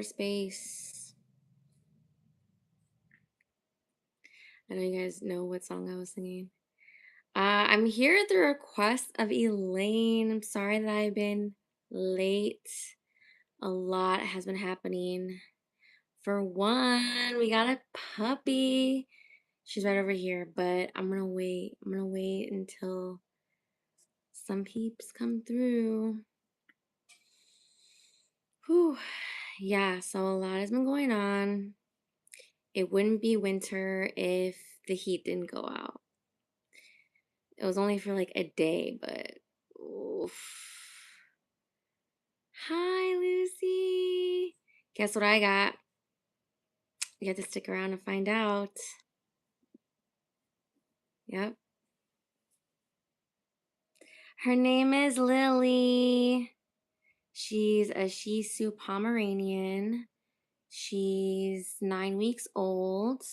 Space. I know you guys know what song I was singing. I'm here at the request of Elaine. I'm sorry that I've been late. A lot has been happening. For one, we got a puppy. She's right over here, but I'm gonna wait. I'm gonna wait until some peeps come through. Whew. Yeah, so a lot has been going on. It wouldn't be winter if the heat didn't go out. It was only for like a day, but oof. Hi, Lucy. Guess what I got? You have to stick around and find out. Yep. Her name is Lily. She's a Shih Tzu Pomeranian. She's 9 weeks old.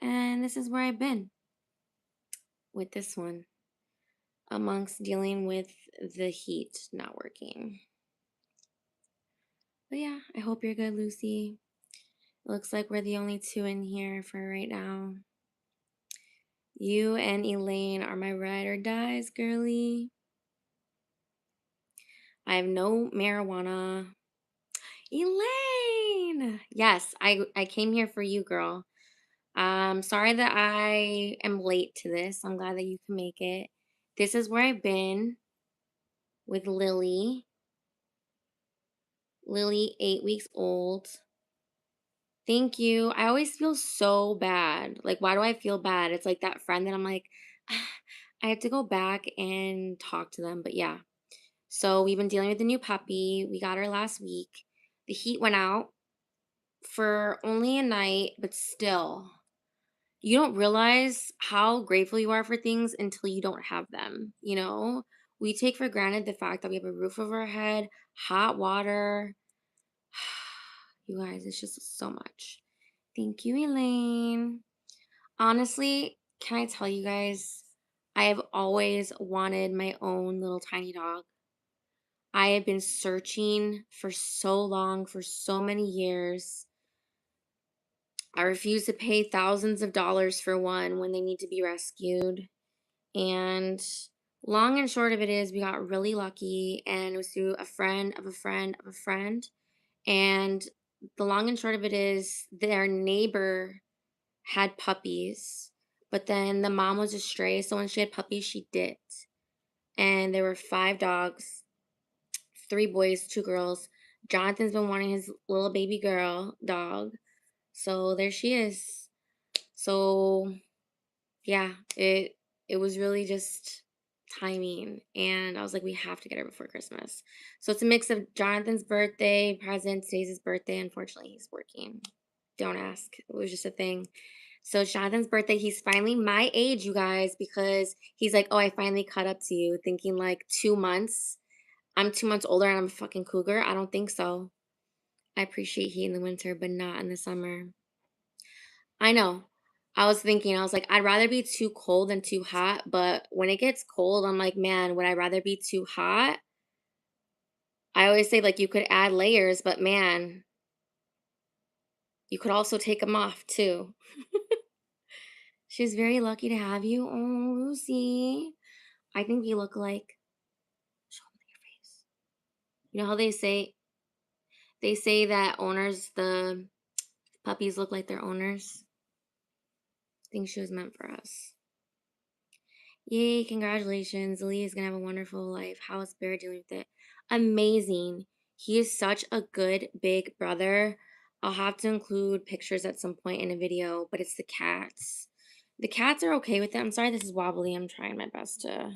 And this is where I've been with this one, amongst dealing with the heat not working. But yeah, I hope you're good, Lucy. Looks like we're the only two in here for right now. You and Elaine are my ride or dies, girly. I have no marijuana. Elaine! Yes, I came here for you, girl. Sorry that I am late to this. I'm glad that you can make it. This is where I've been with Lily. Lily, 8 weeks old. Thank you. I always feel so bad. Like, why do I feel bad? It's like that friend that I'm like, I have to go back and talk to them. But yeah. So we've been dealing with the new puppy. We got her last week. The heat went out for only a night, but still, you don't realize how grateful you are for things until you don't have them. We take for granted the fact that we have a roof over our head, hot water. You guys, it's just so much. Thank you, Elaine. Honestly, can I tell you guys, I have always wanted my own little tiny dog. I have been searching for so long, for so many years. I refuse to pay thousands of dollars for one when they need to be rescued. And long and short of it is, we got really lucky, and it was through a friend of a friend of a friend. And the long and short of it is, their neighbor had puppies, but then the mom was a stray. So when she had puppies, she dipped. And there were 5 dogs, 3 boys, 2 girls. Jonathan's been wanting his little baby girl dog. So there she is. So yeah, it was really just timing, and I was like, we have to get her before Christmas. So it's a mix of Jonathan's birthday present. Today's his birthday. Unfortunately, he's working. Don't ask. It was just a thing. So it's Jonathan's birthday. He's finally my age, you guys, because he's like, oh, I finally caught up to you, thinking like 2 months. I'm 2 months older and I'm a fucking cougar. I don't think so. I appreciate heat in the winter, but not in the summer. I know. I was thinking, I was like, I'd rather be too cold than too hot. But when it gets cold, I'm like, man, would I rather be too hot? I always say, like, you could add layers, but man, you could also take them off too. She's very lucky to have you. Oh, Lucy. I think you look like, show them your face. You know how they say that the puppies look like their owners? I think she was meant for us. Yay, congratulations. Lee is gonna have a wonderful life. How is Bear dealing with it? Amazing. He is such a good big brother. I'll have to include pictures at some point in a video, but it's the cats. The cats are okay with it. I'm sorry this is wobbly. I'm trying my best to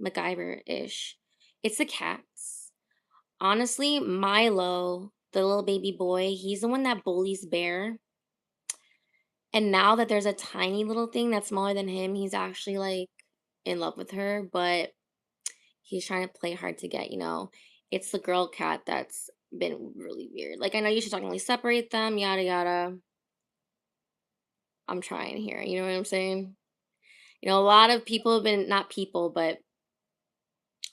MacGyver-ish. It's the cats. Honestly, Milo, the little baby boy, he's the one that bullies Bear. And now that there's a tiny little thing that's smaller than him, he's actually like in love with her, but he's trying to play hard to get. It's the girl cat that's been really weird. Like, I know you should technically separate them, yada yada. I'm trying here, you know what I'm saying? A lot of people have been, not people, but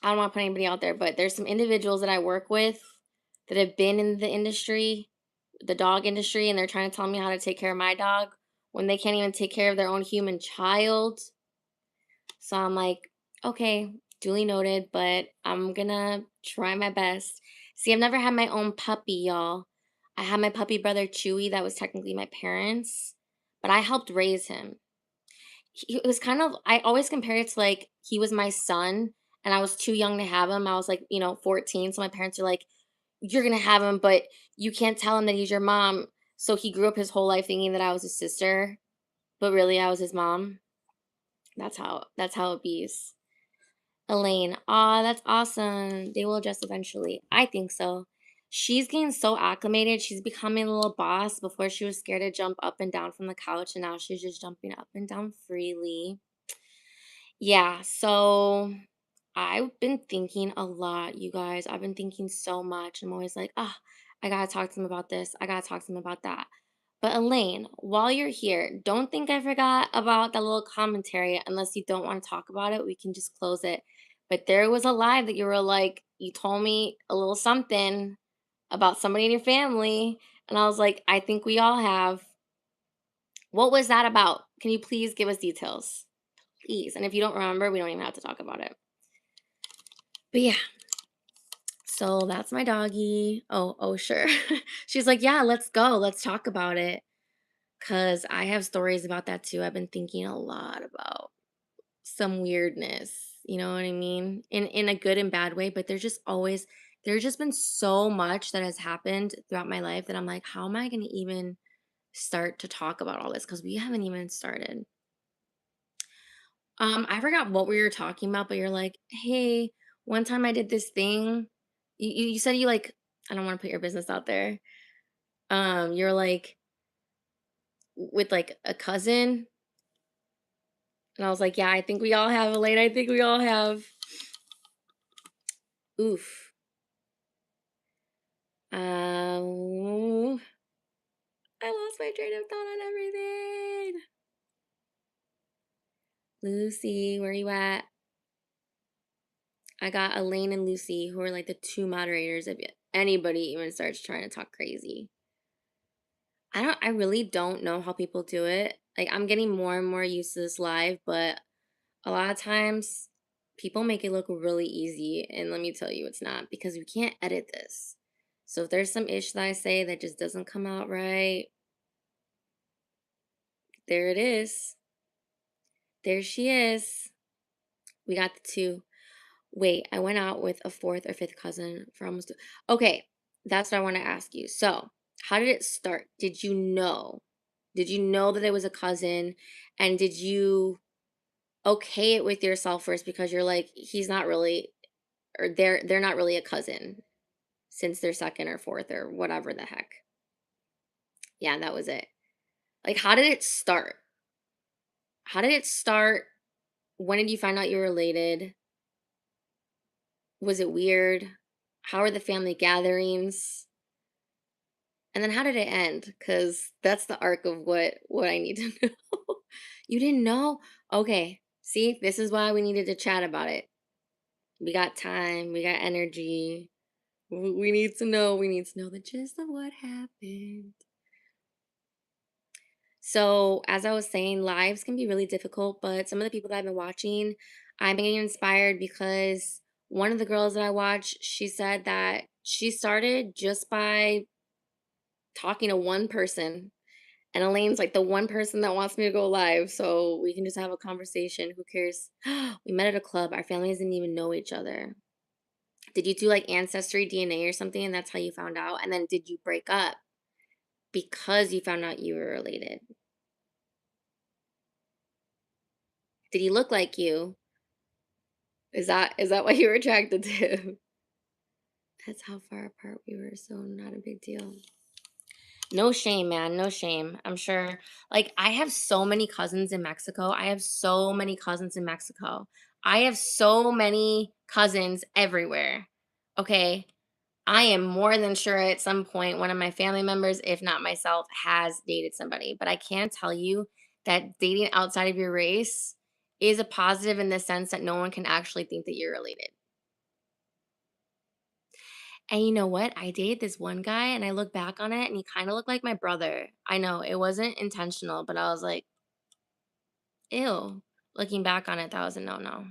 I don't want to put anybody out there, but there's some individuals that I work with that have been in the industry the dog industry and they're trying to tell me how to take care of my dog when they can't even take care of their own human child. So I'm like, okay, duly noted, but I'm gonna try my best. See, I've never had my own puppy, y'all. I had my puppy brother Chewy, that was technically my parents, but I helped raise him. It was kind of, I always compare it to like he was my son and I was too young to have him. I was like, 14. So my parents are like, you're gonna have him, but you can't tell him that he's your mom. So he grew up his whole life thinking that I was his sister, but really I was his mom. That's how it bees. Elaine, aw, that's awesome. They will adjust eventually. I think so. She's getting so acclimated. She's becoming a little boss. Before she was scared to jump up and down from the couch, and now she's just jumping up and down freely. Yeah, so I've been thinking a lot, you guys. I've been thinking so much. I'm always like, ah, I gotta talk to them about this. I gotta talk to them about that. But Elaine, while you're here, don't think I forgot about that little commentary. Unless you don't want to talk about it, we can just close it. But there was a lie that you were like, you told me a little something about somebody in your family. And I was like, I think we all have. What was that about? Can you please give us details? Please. And if you don't remember, we don't even have to talk about it. But yeah, so that's my doggy. Oh, sure. She's like, yeah, let's go. Let's talk about it. Cause I have stories about that too. I've been thinking a lot about some weirdness. You know what I mean? In a good and bad way, but there's just been so much that has happened throughout my life that I'm like, how am I gonna even start to talk about all this? Because we haven't even started. I forgot what we were talking about, but you're like, hey, one time I did this thing. You said you like, I don't want to put your business out there. You're like with like a cousin. And I was like, yeah, I think we all have, Elaine. I think we all have. Oof. I lost my train of thought on everything. Lucy, where you at? I got Elaine and Lucy, who are like the two moderators. If anybody even starts trying to talk crazy, I really don't know how people do it. Like, I'm getting more and more used to this live, but a lot of times people make it look really easy. And let me tell you, it's not, because we can't edit this. So if there's some ish that I say that just doesn't come out right, there it is. There she is. We got the two. Wait, I went out with a fourth or fifth cousin for almost. Okay, that's what I want to ask you. So, how did it start? Did you know? Did you know that it was a cousin? And did you okay it with yourself first because you're like, he's not really, or they're not really a cousin since they're second or fourth or whatever the heck. Yeah, that was it. Like, how did it start? How did it start? When did you find out you were related? Was it weird? How are the family gatherings? And then how did it end? Because that's the arc of what I need to know. You didn't know? Okay. See, this is why we needed to chat about it. We got time, we got energy. We need to know. We need to know the gist of what happened. So, as I was saying, lives can be really difficult, but some of the people that I've been watching, I'm getting inspired because one of the girls that I watch, she said that she started just by talking to one person. And Elaine's like the one person that wants me to go live, so we can just have a conversation. Who cares? We met at a club. Our families didn't even know each other. Did you do like ancestry DNA or something, and that's how you found out? And then did you break up because you found out you were related? Did he look like you? Is that what you were attracted to? That's how far apart we were, so not a big deal. No shame, man. No shame. I'm sure. Like, I have so many cousins in Mexico. I have so many cousins in Mexico. I have so many cousins everywhere. Okay. I am more than sure at some point one of my family members, if not myself, has dated somebody. But I can tell you that dating outside of your race is a positive in the sense that no one can actually think that you're related. And you know what? I dated this one guy and I look back on it and he kind of looked like my brother. I know it wasn't intentional, but I was like, ew. Looking back on it, that was a no no.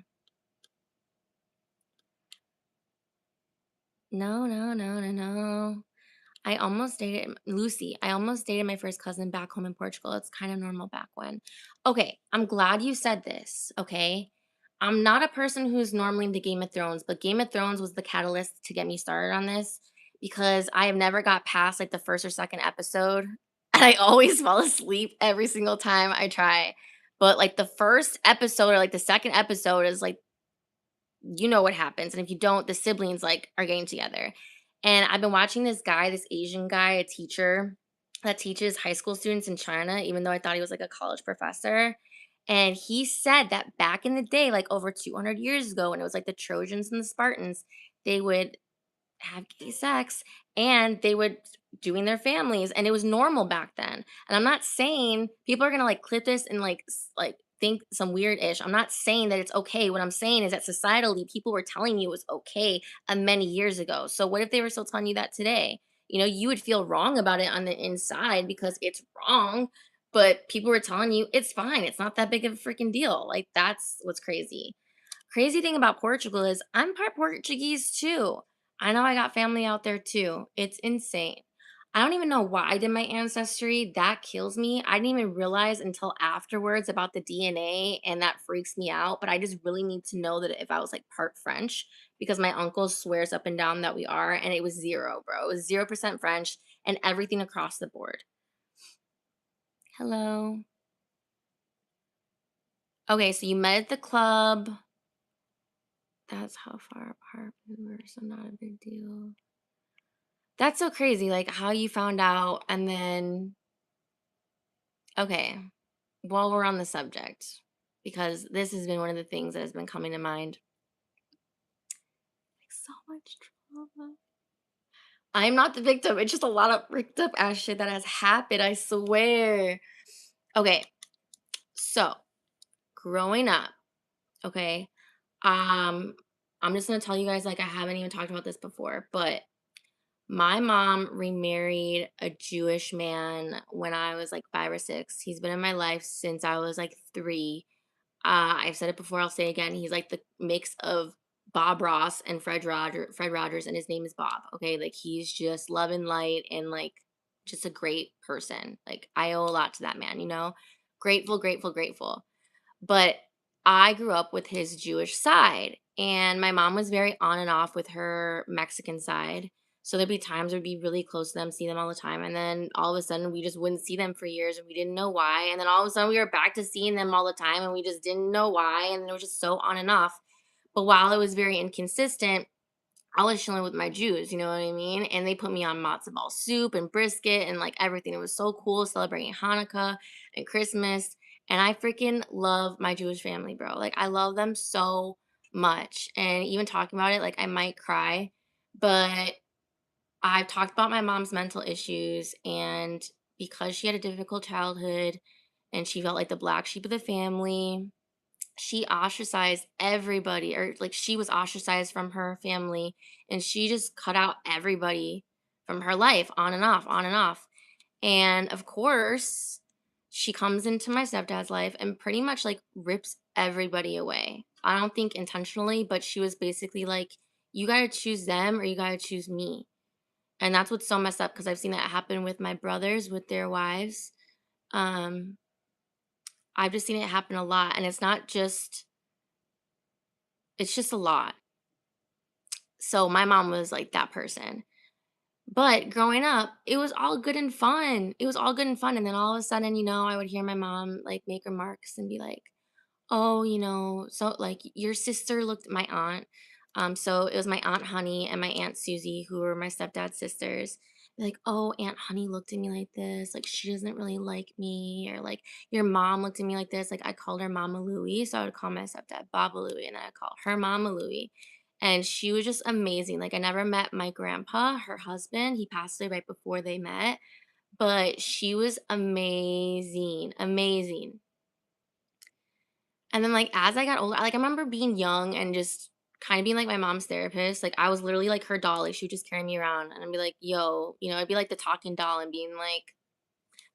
No, no, no, no, no. I almost dated Lucy. I almost dated my first cousin back home in Portugal. It's kind of normal back when. Okay, I'm glad you said this. Okay. I'm not a person who's normally into Game of Thrones, but Game of Thrones was the catalyst to get me started on this because I have never got past like the first or second episode. And I always fall asleep every single time I try. But like the first episode or like the second episode is like you know what happens, and if you don't, the siblings, like, are getting together, and I've been watching this guy, this Asian guy, a teacher that teaches high school students in China, even though I thought he was, like, a college professor, and he said that back in the day, like, over 200 years ago, when it was, like, the Trojans and the Spartans, they would have gay sex and they would doing their families and it was normal back then. And I'm not saying people are going to like clip this and like like think some weird ish. I'm not saying that it's okay. What I'm saying is that societally people were telling you it was okay many years ago. So what if they were still telling you that today? You know, you would feel wrong about it on the inside because it's wrong, but people were telling you it's fine. It's not that big of a freaking deal. Like that's what's crazy. Crazy thing about Portugal is I'm part Portuguese too. I know I got family out there too. It's insane. I don't even know why I did my ancestry. That kills me. I didn't even realize until afterwards about the DNA, and that freaks me out. But I just really need to know that if I was like part French, because my uncle swears up and down that we are, and it was zero, bro. It was 0% French and everything across the board. Hello. Okay, so you met at the club. That's how far apart we were, so not a big deal. That's so crazy, like, how you found out and then okay, while we're on the subject, because this has been one of the things that has been coming to mind, like, so much trauma. I'm not the victim, it's just a lot of ripped up ass shit that has happened, I swear. Okay, so, growing up, okay, um, I'm just gonna tell you guys, like, I haven't even talked about this before, but my mom remarried a Jewish man when I was like 5 or 6. He's been in my life since I was like 3. I've said it before, I'll say it again. He's like the mix of Bob Ross and Fred Rogers, and his name is Bob. Okay. Like he's just love and light and like just a great person. Like I owe a lot to that man, you know? Grateful, grateful, grateful. But I grew up with his Jewish side, and my mom was very on and off with her Mexican side. So there'd be times we'd be really close to them, see them all the time, and then all of a sudden we just wouldn't see them for years and we didn't know why. And then all of a sudden we were back to seeing them all the time and we just didn't know why. And it was just so on and off. But while it was very inconsistent, I was chilling with my Jews, you know what I mean? And they put me on matzo ball soup and brisket and like everything. It was so cool celebrating Hanukkah and Christmas. And I freaking love my Jewish family, bro. Like I love them so much. And even talking about it, like I might cry. But I've talked about my mom's mental issues and because she had a difficult childhood and she felt like the black sheep of the family, she ostracized everybody or like she was ostracized from her family and she just cut out everybody from her life on and off on and off and of course she comes into my stepdad's life and pretty much like rips everybody away. I don't think intentionally, but she was basically like you got to choose them or you got to choose me. And that's what's so messed up because I've seen that happen with my brothers with their wives. um I've just seen it happen a lot and it's just a lot. So my mom was like that person. But growing up, it was all good and fun. It was all good and fun. And then all of a sudden, you know, I would hear my mom like make remarks and be like, oh, you know, so like your sister looked my aunt. So it was my aunt Honey and my aunt Susie, who were my stepdad's sisters. Like, oh, Aunt Honey looked at me like this, like she doesn't really like me, or like your mom looked at me like this. Like I called her Mama Louie, so I would call my stepdad Baba Louie, and then I'd call her Mama Louie. And she was just amazing. Like I never met my grandpa, her husband. He passed away right before they met, but she was amazing, amazing. And then, like, as I got older, like, I remember being young and just kind of being like my mom's therapist. Like I was literally like her doll. Like she would just carry me around and I'd be like, yo, I'd be like the talking doll and being like,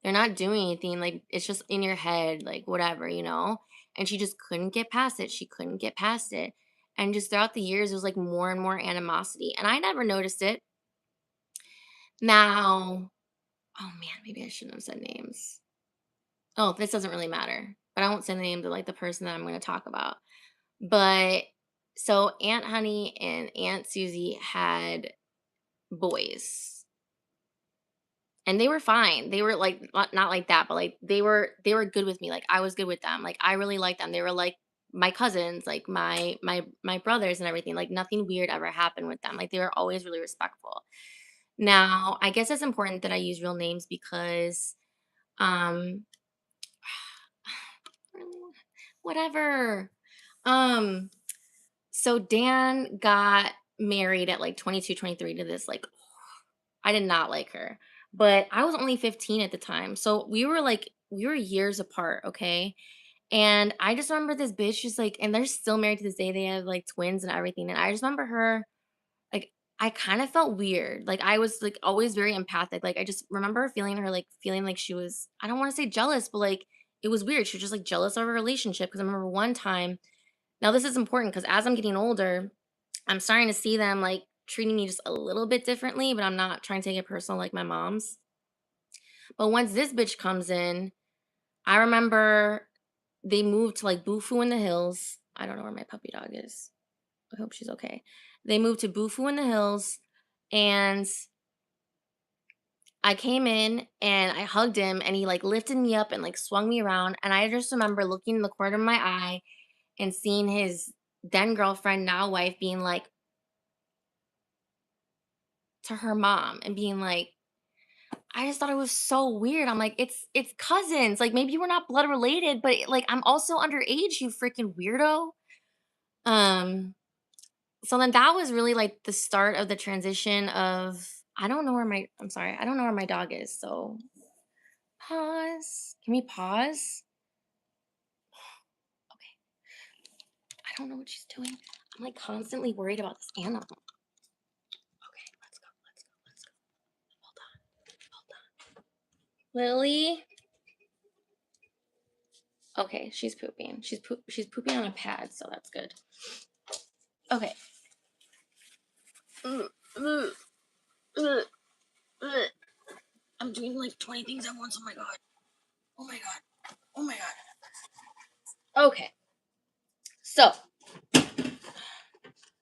they're not doing anything. Like it's just in your head, like whatever. And she just couldn't get past it. She couldn't get past it. And just throughout the years, it was like more and more animosity. And I never noticed it. Now, oh man, maybe I shouldn't have said names. Oh, this doesn't really matter. But I won't say the names of like the person that I'm going to talk about. But so Aunt Honey and Aunt Susie had boys. And they were fine. They were like not like that, but like they were good with me. Like I was good with them. Like I really liked them. They were like my cousins, like my brothers and everything. Like nothing weird ever happened with them. Like they were always really respectful. Now, I guess it's important that I use real names because um whatever. Um so Dan got married at like 22, 23 to this like I did not like her. But I was only 15 at the time. So we were years apart, okay? And I just remember this bitch just like and they're still married to this day. They have like twins and everything. And I just remember her like I kind of felt weird. Like I was like always very empathic. Like I just remember feeling like she was I don't want to say jealous, but like it was weird. She was just like jealous of our relationship because I remember one time. Now this is important because as I'm getting older, I'm starting to see them like treating me just a little bit differently, but I'm not trying to take it personal like my mom's. But once this bitch comes in, I remember they moved to like Bufu in the hills. I don't know where my puppy dog is. I hope she's okay. They moved to Bufu in the hills and I came in and I hugged him and he like lifted me up and like swung me around. And I just remember looking in the corner of my eye and seeing his then girlfriend, now wife, being like to her mom and being like, I just thought it was so weird. I'm like, it's cousins. Like maybe we're not blood related, but like I'm also underage, you freaking weirdo. Um, so then that was really like the start of the transition of I'm sorry, I don't know where my dog is. So pause. Can we pause? Okay. I don't know what she's doing. I'm like constantly worried about this animal. Okay, let's go. Let's go. Let's go. Hold on. Hold on. Lily. Okay, she's pooping. She's pooping on a pad, so that's good. Okay. Ugh, ugh, ugh, ugh. I'm doing like 20 things at once. Oh my god. Oh my god. Oh my god. Okay. So,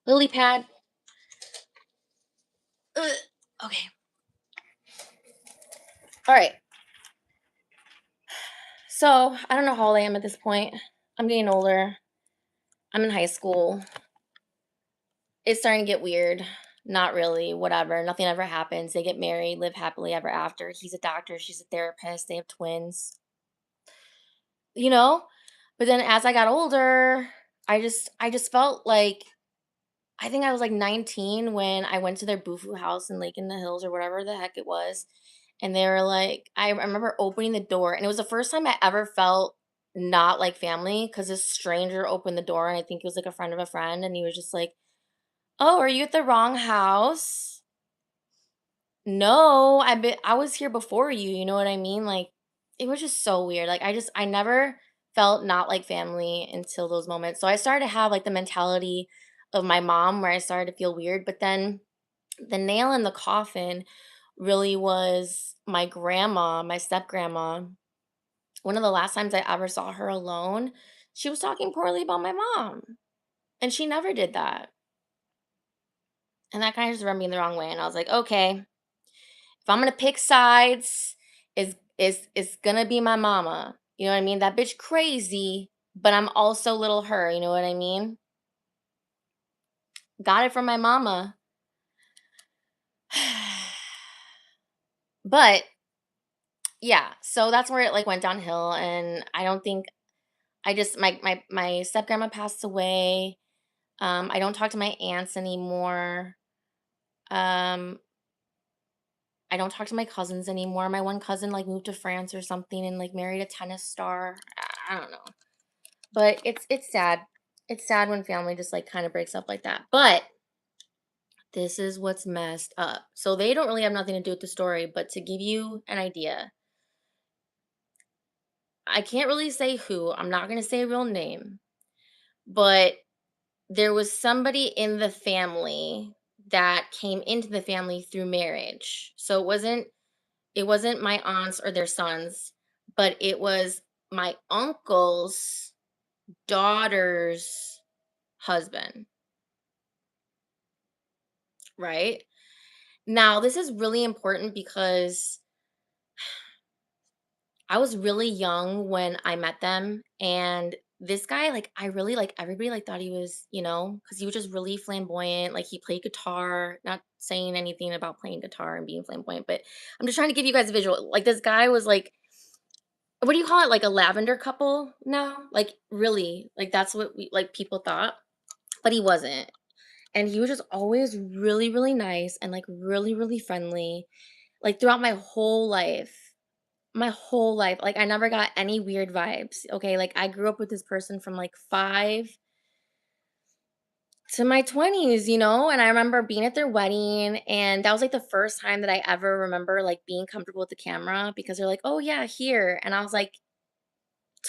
lily pad. Ugh. Okay. All right. So, I don't know how old I am at this point. I'm getting older. I'm in high school. It's starting to get weird. Not really, whatever. Nothing ever happens. They get married, live happily ever after. He's a doctor, she's a therapist. They have twins. You know? But then as I got older, I just felt like I think I was like 19 when I went to their Bufu house in Lake in the Hills or whatever the heck it was. And they were like, I remember opening the door, and it was the first time I ever felt not like family because this stranger opened the door, and I think it was like a friend of a friend. And he was just like, oh, are you at the wrong house? No, I was here before you, you know what I mean? Like, it was just so weird. Like, I never felt not like family until those moments. So I started to have like the mentality of my mom where I started to feel weird, but then the nail in the coffin really was my grandma, my step grandma. One of the last times I ever saw her alone, she was talking poorly about my mom, and she never did that. And that kind of just rubbed me the wrong way. And I was like, okay, if I'm gonna pick sides, is gonna be my mama. You know what I mean? That bitch crazy, but I'm also little her. You know what I mean? Got it from my mama. But yeah, so that's where it like went downhill, and I don't think I just my step grandma passed away. I don't talk to my aunts anymore. Um, I don't talk to my cousins anymore. My one cousin like moved to France or something and like married a tennis star. I don't know. But it's sad. It's sad when family just like kind of breaks up like that. But this is what's messed up. So they don't really have nothing to do with the story, but to give you an idea, I can't really say who. I'm not going to say a real name, but there was somebody in the family that came into the family through marriage. So it wasn't my aunts or their sons, but it was my uncle's daughter's husband, right? Now, this is really important because I was really young when I met them, and this guy, like, I really like everybody like thought he was, because he was just really flamboyant. Like he played guitar, not saying anything about playing guitar and being flamboyant, but I'm just trying to give you guys a visual. Like this guy was like, what do you call it? Like a lavender couple now? Like really, like that's what we like people thought, but he wasn't. And he was just always really, really nice and like really, really friendly. Like throughout my whole life. My whole life, like, I never got any weird vibes, okay? Like, I grew up with this person from, like, 5 to my 20s, and I remember being at their wedding, and that was, like, the first time that I ever remember, like, being comfortable with the camera because they're like, "Oh, yeah, here," and I was, like,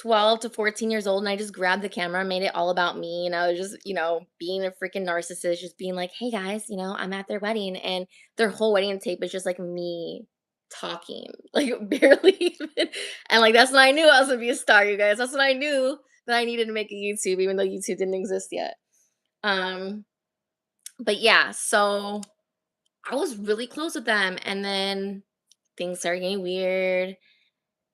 12 to 14 years old, and I just grabbed the camera and made it all about me, and I was just, being a freaking narcissist, just being like, "Hey, guys, I'm at their wedding," and their whole wedding tape is just, like, me talking, like, barely even and, like, that's when I knew I was gonna be a star, you guys. That's when I knew that I needed to make a YouTube even though YouTube didn't exist yet. Um, but yeah, so I was really close with them, and then things started getting weird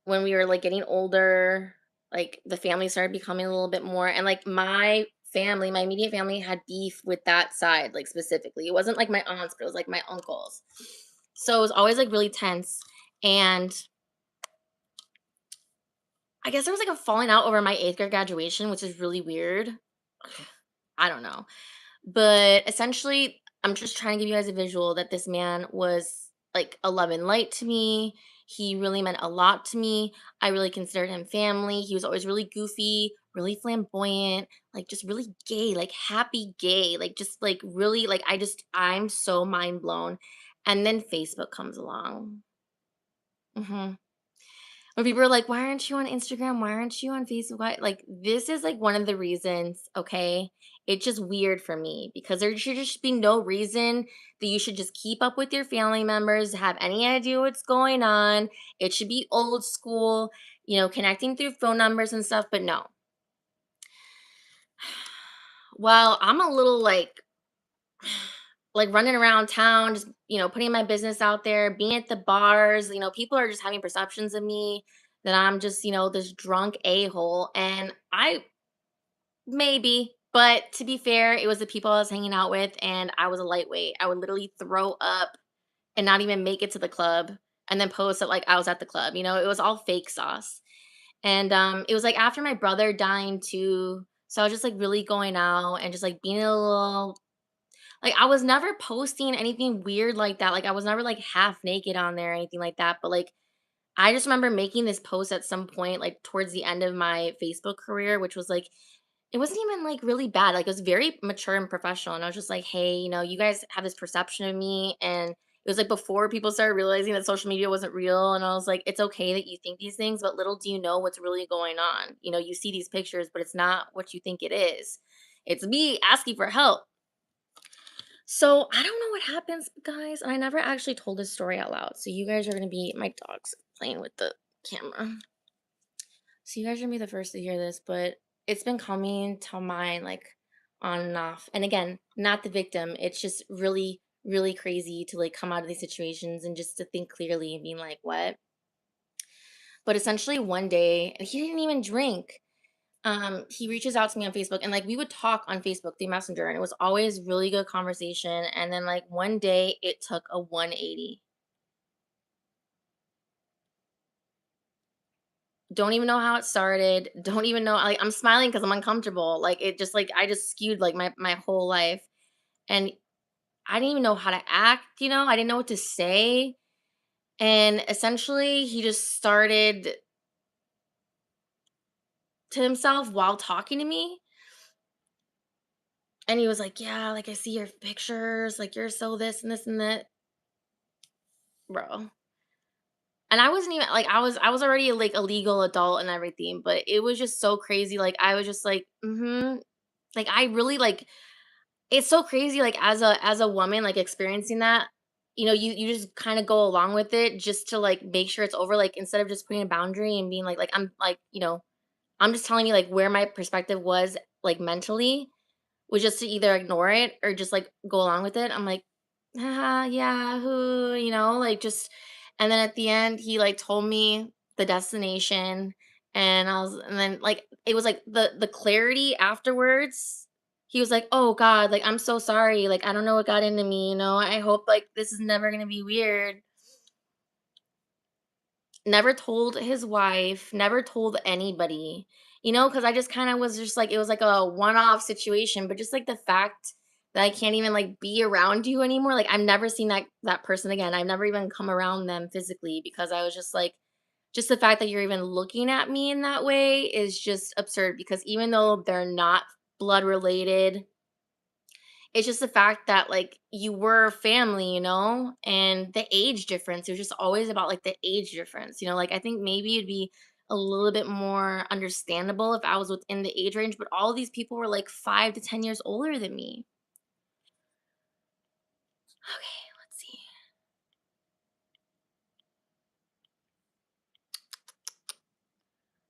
when we were, like, getting older, like, the family started becoming a little bit more and, like, my immediate family had beef with that side, like, specifically. It wasn't, like, my aunts, but it was, like, my uncles. So, it was always, like, really tense, and I guess there was, like, a falling out over my 8th grade graduation, which is really weird. I don't know. But essentially, I'm just trying to give you guys a visual that this man was like a love and light to me. He really meant a lot to me. I really considered him family. He was always really goofy, really flamboyant, like just really gay, like happy gay, like just like really like I'm so mind blown. And then Facebook comes along. Mhm. When people are like, "Why aren't you on Instagram? Why aren't you on Facebook?" Like, this is like one of the reasons, okay? It's just weird for me because there should just be no reason that you should just keep up with your family members, have any idea what's going on. It should be old school, connecting through phone numbers and stuff, but no. Well, I'm a little like running around town, just, putting my business out there, being at the bars, people are just having perceptions of me that I'm just, this drunk a-hole. And I maybe, but to be fair, it was the people I was hanging out with and I was a lightweight. I would literally throw up and not even make it to the club and then post that like I was at the club. It was all fake sauce. And it was like after my brother dying too. So I was just like really going out and just like being a little like, I was never posting anything weird like that, like, I was never, like, half naked on there or anything like that, but, like, I just remember making this post at some point, like, towards the end of my Facebook career, which was, like it wasn't even, like, really bad, like, it was very mature and professional, and I was just like, "Hey, you guys have this perception of me," and it was, like, before people started realizing that social media wasn't real, and I was like, "It's okay that you think these things, but little do you know what's really going on." You see these pictures, but it's not what you think it is. It's me asking for help. So I don't know what happens, guys. And I never actually told this story out loud. So you guys are gonna be my dog's playing with the camera. So you guys are gonna be the first to hear this, but it's been coming to mind like on and off. And again, not the victim. It's just really, really crazy to like come out of these situations and just to think clearly and being like, what? But essentially one day, and he didn't even drink. He reaches out to me on Facebook and like we would talk on Facebook through Messenger and it was always really good conversation. And then like one day it took a 180. Don't even know how it started. Don't even know like I'm smiling because I'm uncomfortable. Like it just like I just skewed like my whole life. And I didn't even know how to act. I didn't know what to say. And essentially he just started to himself while talking to me. And he was like, "Yeah, like, I see your pictures, like, you're so this and that." Bro. And I wasn't even like, I was already, like, a legal adult and everything, but it was just so crazy, like, I was just like, "Mhm." Like, I really, like it's so crazy, like, as a woman, like, experiencing that, you just kinda go along with it just to, like, make sure it's over, like, instead of just putting a boundary and being like, I'm like, I'm just telling you, like, where my perspective was, like, mentally, was just to either ignore it or just, like, go along with it. I'm like, "Haha, yeah, who," like, just and then at the end, he, like, told me the destination, and then, like, it was, like, the clarity afterwards, he was like, "Oh god, like, I'm so sorry, like, I don't know what got into me, I hope, like, this is never gonna be weird." Never told his wife, never told anybody, because I just kinda was just like it was like a one-off situation, but just, like, the fact that I can't even, like, be around you anymore, like, I've never seen that person again. I've never even come around them physically because I was just like just the fact that you're even looking at me in that way is just absurd because even though they're not blood related, it's just the fact that, like, you were family, and the age difference, it was just always about, like, the age difference, like, I think maybe it'd be a little bit more understandable if I was within the age range, but all these people were, like, 5 to 10 years older than me. Okay, let's see.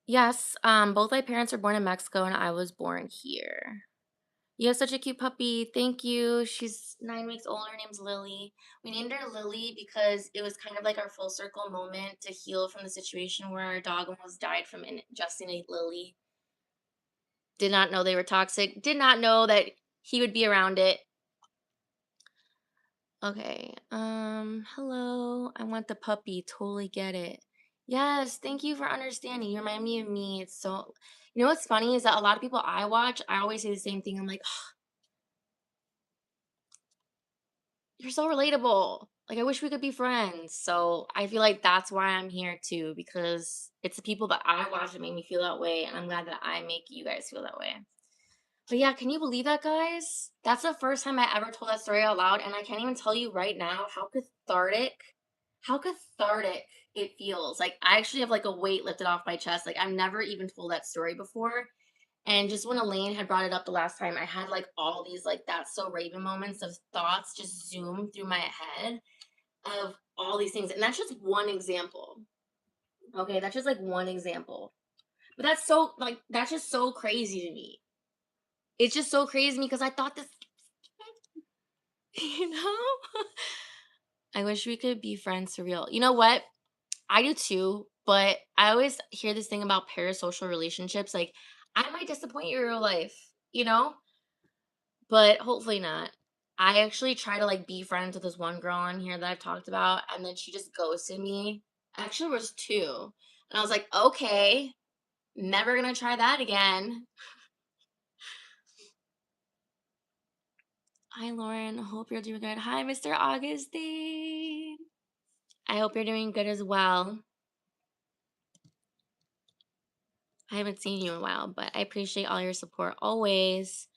Yes, both my parents were born in Mexico and I was born here. You have such a cute puppy. Thank you. She's 9 weeks old. Her name's Lily. We named her Lily because it was kind of like our full circle moment to heal from the situation where our dog almost died from ingesting a lily. Did not know they were toxic. Did not know that he would be around it. Okay. Hello. I want the puppy. Totally get it. Yes, thank you for understanding. You remind me of me. It's so what's funny is that a lot of people I watch, I always say the same thing. I'm like, you're so relatable. Like, I wish we could be friends. So I feel like that's why I'm here too, because it's the people that I watch that make me feel that way. And I'm glad that I make you guys feel that way. But yeah, can you believe that, guys? That's the first time I ever told that story out loud. And I can't even tell you right now how cathartic it feels. Like, I actually have like a weight lifted off my chest. Like, I've never even told that story before. And just when Elaine had brought it up the last time, I had like all these like that's so Raven moments of thoughts just zoom through my head of all these things. And that's just one example. Okay, that's just like one example. But that's just so crazy to me. It's just so crazy to me because I thought this, you know? I wish we could be friends for real. You know what? I do too, but I always hear this thing about parasocial relationships. Like, I might disappoint you in real life, but hopefully not. I actually try to like be friends with this one girl on here that I've talked about, and then she just ghosted me. Actually, there was two, and I was like, okay, never gonna try that again. Hi, Lauren. Hope you're doing good. Hi, Mr. Augustine. I hope you're doing good as well. I haven't seen you in a while, but I appreciate all your support always.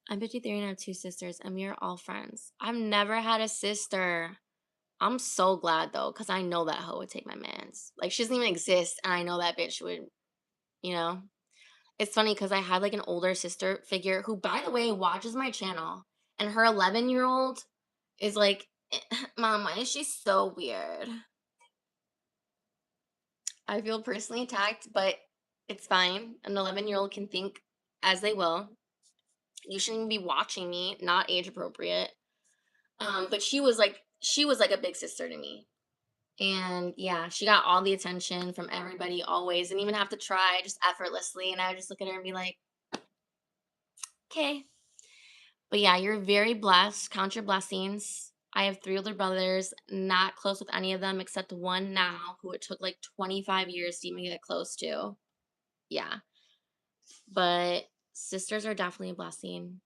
I'm 53 and I have two sisters, and we are all friends. I've never had a sister. I'm so glad though, because I know that hoe would take my mans. Like, she doesn't even exist, and I know that bitch would, you know? It's funny because I had like an older sister figure who, by the way, watches my channel, and her 11-year-old is like, Mom, why is she so weird? I feel personally attacked, but it's fine. An 11-year-old can think as they will. You shouldn't even be watching me, not age appropriate. But she was like a big sister to me. And yeah, she got all the attention from everybody always, and even have to try just effortlessly. And I would just look at her and be like, okay. But yeah, you're very blessed. Count your blessings. I have three older brothers, not close with any of them except one now, who it took like 25 years to even get close to. Yeah. But sisters are definitely a blessing.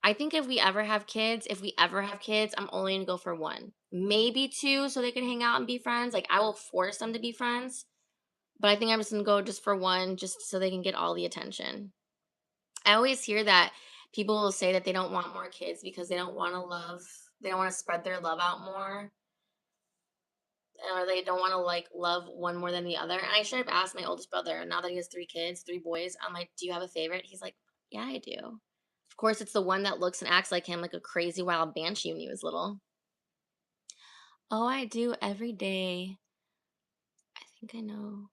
I think if we ever have kids, I'm only gonna go for one, maybe two, so they can hang out and be friends. Like, I will force them to be friends, but I think I'm just gonna go just for one, just so they can get all the attention. I always hear that People will say that they don't want more kids because they don't want to spread their love out more, or they don't want to like love one more than the other. And I should have asked my oldest brother, now that he has three kids, three boys, I'm like, do you have a favorite? He's like, yeah, I do. Of course, it's the one that looks and acts like him, like a crazy wild banshee when he was little. Oh, I do every day. I think I know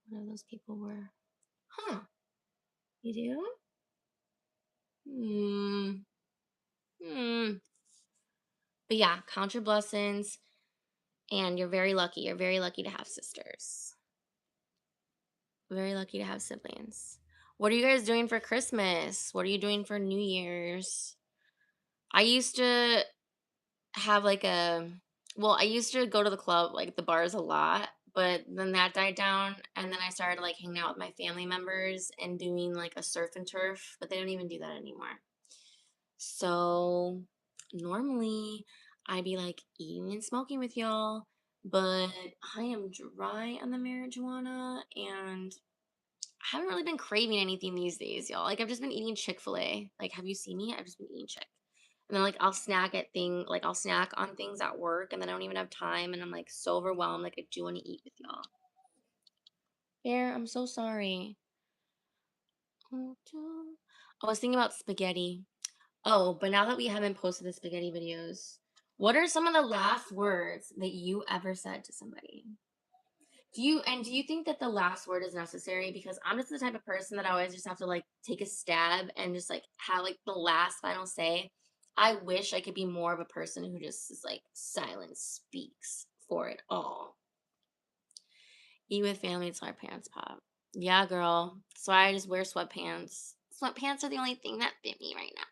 one of those people were. Huh? You do? Hmm. Hmm. But yeah, count your blessings, and you're very lucky. You're very lucky to have sisters. Very lucky to have siblings. What are you guys doing for Christmas? What are you doing for New Year's? I used to have like I used to go to the club, like the bars a lot, but then that died down. And then I started like hanging out with my family members and doing like a surf and turf, but they don't even do that anymore. So normally I'd be like eating and smoking with y'all, but I am dry on the marijuana and I haven't really been craving anything these days, y'all. Like I've just been eating Chick-fil-A. Like, have you seen me? I've just been eating Chick. And then like I'll snack on things at work and then I don't even have time and I'm like so overwhelmed. Like I do want to eat with y'all. Bear, I'm so sorry. I was thinking about spaghetti. Oh, but now that we haven't posted the spaghetti videos, what are some of the last words that you ever said to somebody? Do you think that the last word is necessary? Because I'm just the type of person that I always just have to like take a stab and just like have like the last final say. I wish I could be more of a person who just is like silence speaks for it all. Eat with family till our pants pop. Yeah, girl. So I just wear sweatpants. Sweatpants are the only thing that fit me right now.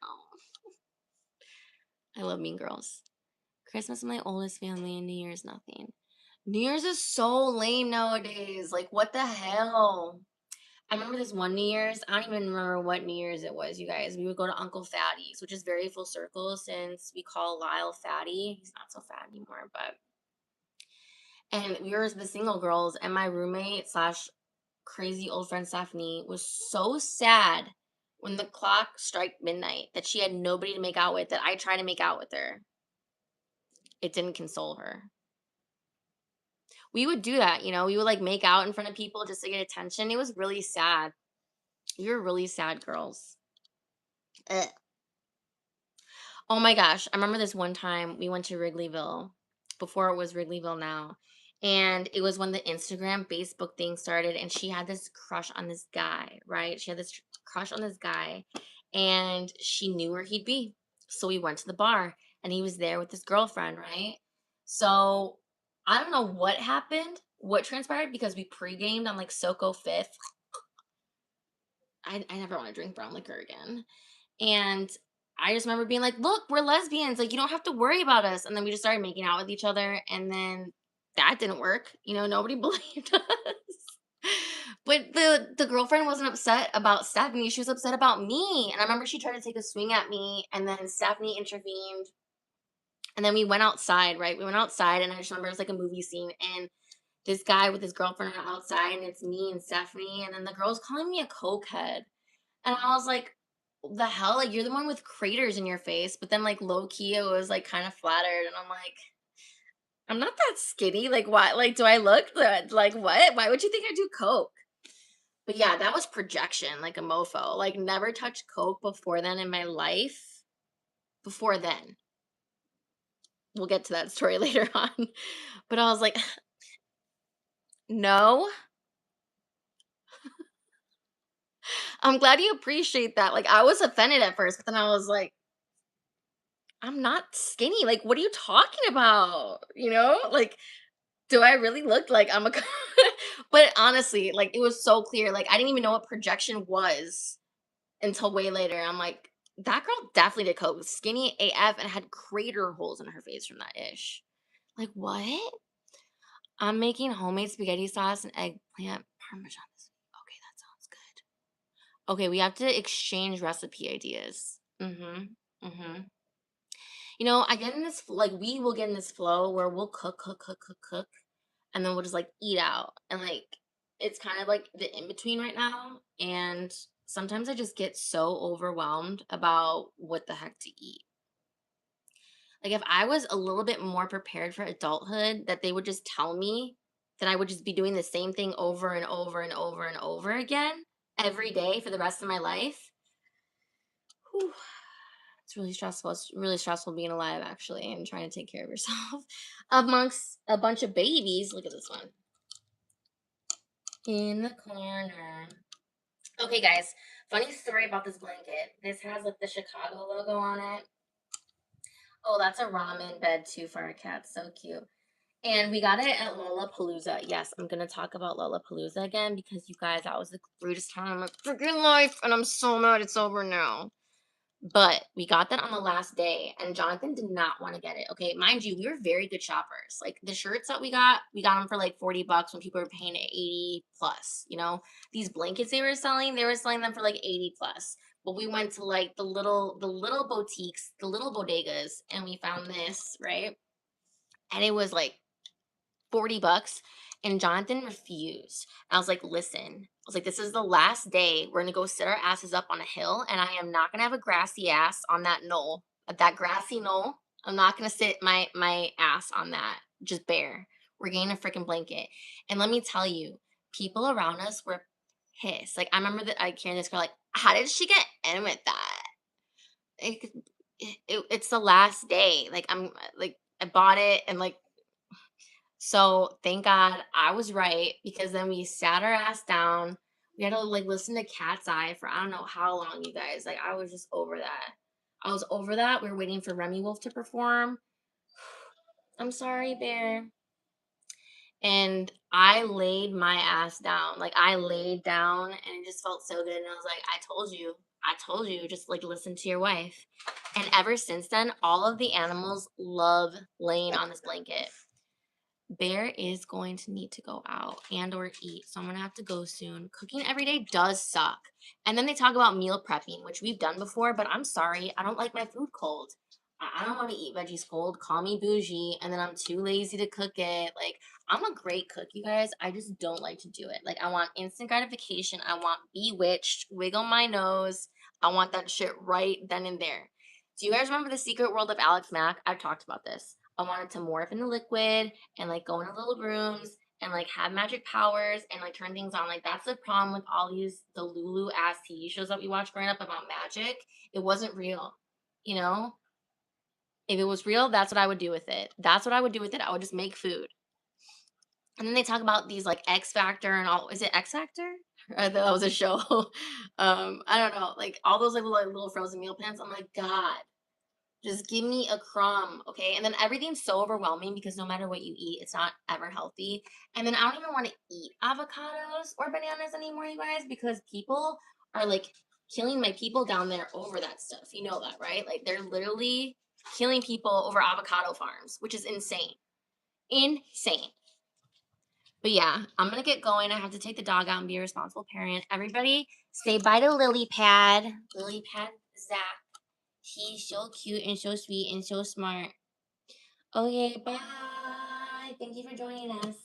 I love Mean Girls. Christmas with my oldest family and New Year's nothing. New Year's is so lame nowadays. Like, what the hell? I remember this one New Year's. I don't even remember what New Year's it was, you guys. We would go to Uncle Fatty's, which is very full circle since we call Lyle Fatty. He's not so fat anymore, but. And we were the single girls, and my roommate slash crazy old friend Stephanie was so sad when the clock struck midnight that she had nobody to make out with that I tried to make out with her. It didn't console her. We would do that, you know, we would like make out in front of people just to get attention. It was really sad. We were really sad girls. Ugh. Oh my gosh, I remember this one time we went to Wrigleyville before it was Wrigleyville now. And it was when the Instagram, Facebook thing started, and she had this crush on this guy, right? She had this crush on this guy, and she knew where he'd be. So we went to the bar, and he was there with his girlfriend, right? So I don't know what happened, what transpired, because we pre-gamed on like Soko Fifth. I never want to drink brown liquor again. And I just remember being like, "Look, we're lesbians. Like, you don't have to worry about us." And then we just started making out with each other, and then that didn't work. You know, nobody believed us. But the girlfriend wasn't upset about Stephanie. She was upset about me. And I remember she tried to take a swing at me, and then Stephanie intervened. And then we went outside, right? We went outside, and I just remember it was like a movie scene, and this guy with his girlfriend are outside, and it's me and Stephanie, and then the girl's calling me a cokehead. And I was like, "The hell? Like, you're the one with craters in your face." But then, like, low key, it was like kind of flattered. And I'm like, I'm not that skinny. Like, why? Like, do I look that? Like, what? Why would you think I do coke? But yeah, that was projection, like a mofo. Like, never touched coke before then in my life. Before then, we'll get to that story later on. But I was like, no. I'm glad you appreciate that. Like, I was offended at first, but then I was like, I'm not skinny. Like, what are you talking about? You know, like, do I really look like I'm a but honestly, like, it was so clear, like, I didn't even know what projection was until way later. I'm like, "That girl definitely did coke, skinny AF and had crater holes in her face from that ish." Like, "What?" I'm making homemade spaghetti sauce and eggplant parmesan this week. Okay, that sounds good. Okay, we have to exchange recipe ideas. Mhm, mhm. You know, I get in this like, we will get in this flow where we'll cook, and then we'll just like eat out, and like it's kind of like the in between right now. And sometimes I just get so overwhelmed about what the heck to eat. Like if I was a little bit more prepared for adulthood, that they would just tell me that I would just be doing the same thing over and over and over and over again every day for the rest of my life. Whew, it's really stressful. It's really stressful being alive, actually, and trying to take care of yourself amongst a bunch of babies. Look at this one in the corner. Okay, guys, funny story about this blanket. This has like the Chicago logo on it. Oh, that's a ramen bed too for our cats. So cute. And we got it at Lollapalooza. Yes, I'm gonna talk about Lollapalooza again because you guys, that was the greatest time of my freaking life, and I'm so mad it's over now. But we got that on the last day, and Jonathan did not want to get it. Okay, mind you, we were very good shoppers. Like the shirts that we got them for like $40 when people were paying it 80 plus. You know, these blankets they were selling them for like 80 plus. But we went to like the little boutiques, the little bodegas, and we found this, right? And it was like $40, and Jonathan refused. I was like, listen, I was like, this is the last day. We're gonna go sit our asses up on a hill, and I am not gonna have a grassy ass on that knoll. That grassy knoll. I'm not gonna sit my ass on that. Just bare. We're getting a freaking blanket. And let me tell you, people around us were pissed. Like I remember that I carried this girl, like, how did she get in with that? It, it's the last day. Like I'm like I bought it and like so thank God I was right because then we sat our ass down. We had to like listen to Cat's Eye for I don't know how long, you guys. Like I was just over that. I was over that. We were waiting for Remy Wolf to perform. I'm sorry, Bear. And I laid my ass down. Like I laid down and it just felt so good. And I was like, I told you, just like listen to your wife. And ever since then, all of the animals love laying on this blanket. Bear is going to need to go out and or eat, so I'm gonna have to go soon. Cooking every day does suck. And then they talk about meal prepping, which we've done before, but I'm sorry, I don't like my food cold. I don't want to eat veggies cold. Call me bougie, and then I'm too lazy to cook it. Like I'm a great cook, you guys. I just don't like to do it. Like I want instant gratification. I want bewitched, wiggle my nose. I want that shit right then and there. Do you guys remember the secret world of Alex Mack? I've talked about this. I wanted to morph into liquid and like go into little rooms and like have magic powers and like turn things on. Like that's the problem with all these the Lulu ass TV shows that we watched growing up about magic. It wasn't real, you know. If it was real, that's what I would do with it. That's what I would do with it. I would just make food. And then they talk about these like X Factor and all. Is it X Factor? I thought that was a show. I don't know. Like all those like little frozen meal pans. I'm like, God, just give me a crumb, okay? And then everything's so overwhelming because no matter what you eat, it's not ever healthy. And then I don't even want to eat avocados or bananas anymore, you guys, because people are like killing my people down there over that stuff. You know that, right? Like they're literally killing people over avocado farms, which is insane. Insane. But yeah, I'm gonna get going. I have to take the dog out and be a responsible parent. Everybody say bye to Lily Pad. Lily Pad Zach. He's so cute and so sweet and so smart. Okay, bye. Thank you for joining us.